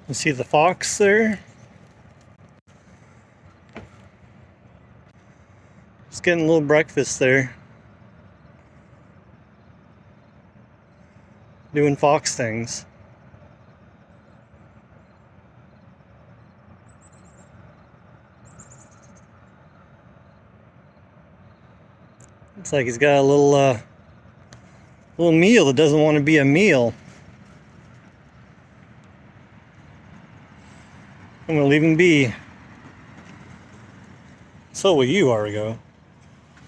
You see the fox there? Just getting a little breakfast there. Doing fox things. Looks like he's got a little meal that doesn't want to be a meal. I'm gonna leave him be. So will you, Argo.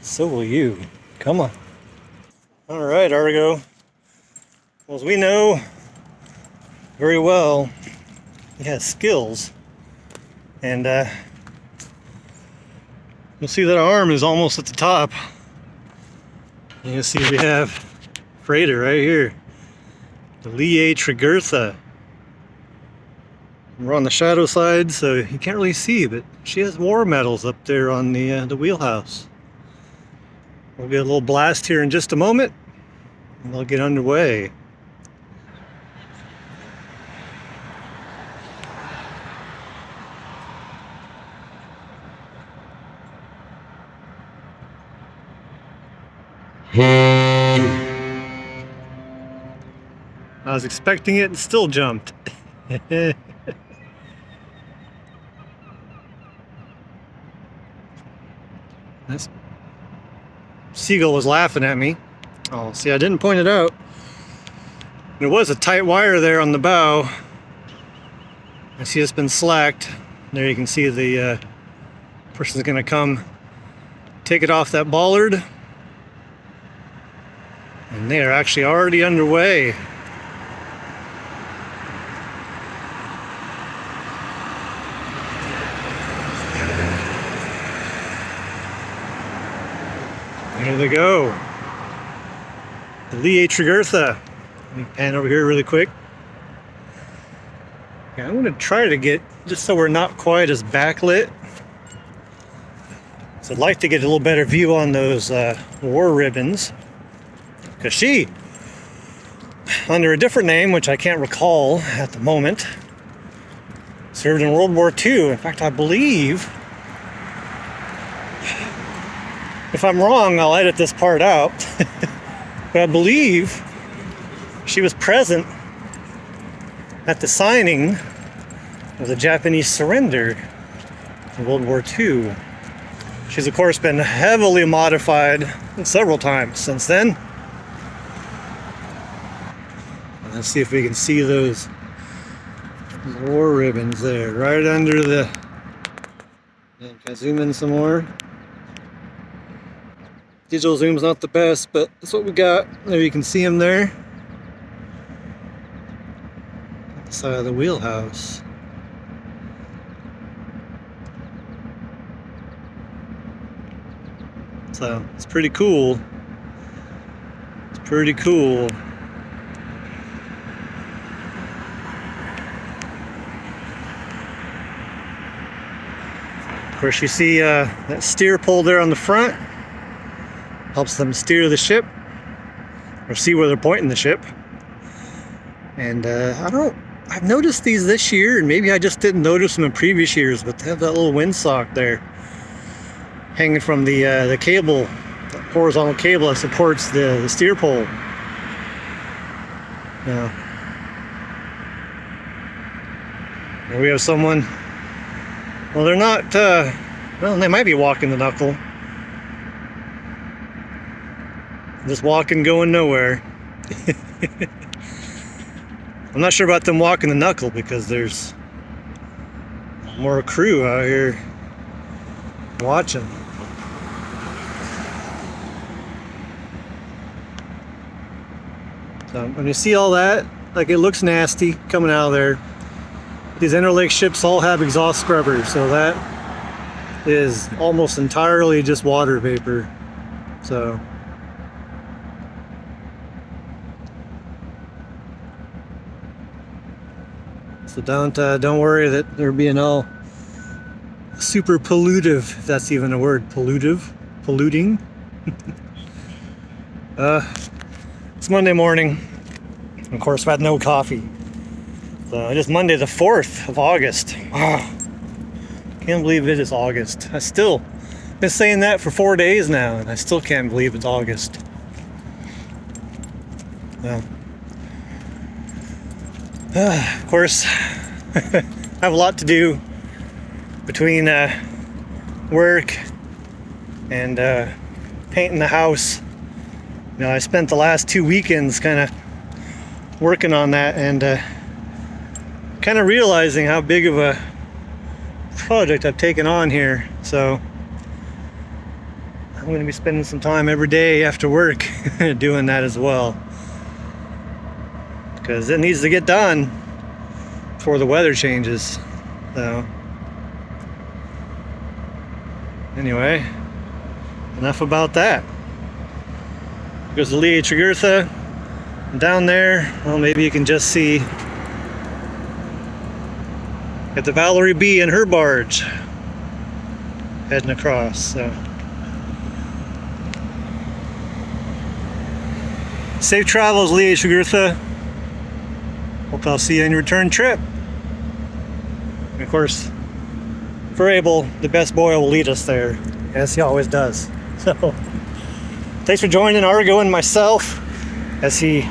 So will you. Come on. Alright, Argo. Well, as we know very well, he has skills. And you'll see that our arm is almost at the top. You can see we have freighter right here. The Tregurtha. We're on the shadow side, so you can't really see, but she has war medals up there on the wheelhouse. We'll get a little blast here in just a moment, and they'll get underway. I was expecting it and still jumped. This seagull was laughing at me. Oh, see, I didn't point it out. There was a tight wire there on the bow. I see it's been slacked. There you can see the person's gonna come take it off that bollard. And they are actually already underway. There they go. The Tregurtha. Let me pan over here really quick. Okay, I'm going to try to get, just so we're not quite as backlit. So I'd like to get a little better view on those war ribbons. Because she, under a different name, which I can't recall at the moment, served in World War II. In fact, I believe, if I'm wrong, I'll edit this part out. But I believe she was present at the signing of the Japanese surrender in World War II. She's, of course, been heavily modified several times since then. Let's see if we can see those war ribbons there, right under the... Can I zoom in some more? Digital zoom's not the best, but that's what we got. There you can see them there. At the side of the wheelhouse. So, it's pretty cool. It's pretty cool. Of course, you see that steer pole there on the front. Helps them steer the ship, or see where they're pointing the ship. And I've noticed these this year, and maybe I just didn't notice them in previous years, but they have that little windsock there hanging from the cable, the horizontal cable that supports the steer pole. Now, here we have someone. Well, they're not, well, they might be walking the knuckle. Just walking, going nowhere. I'm not sure about them walking the knuckle because there's more crew out here watching. So when you see all that, like, it looks nasty coming out of there. These interlake ships all have exhaust scrubbers, so that is almost entirely just water vapor. So don't worry that they're being all super pollutive, if that's even a word. Polluting. It's Monday morning. Of course, I've had no coffee. So just Monday the 4th of August. Wow. Can't believe it is August. I still been saying that for 4 days now, and I still can't believe it's August. Well, of course, I have a lot to do between work and painting the house. You know, I spent the last 2 weekends kind of working on that, and kind of realizing how big of a project I've taken on here. So I'm going to be spending some time every day after work doing that as well, because it needs to get done before the weather changes. So anyway, enough about that. Goes the Lee Tregurtha. Down there, well, maybe you can just see got the Valerie B and her barge heading across. So safe travels, Lee Tregurtha. Hope I'll see you on your return trip. And of course, if we're able, the best boy will lead us there, as he always does. So thanks for joining Argo and myself as he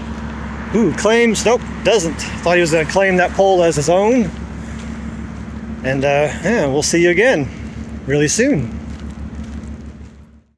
claims, nope, doesn't. Thought he was going to claim that pole as his own. And yeah, we'll see you again really soon.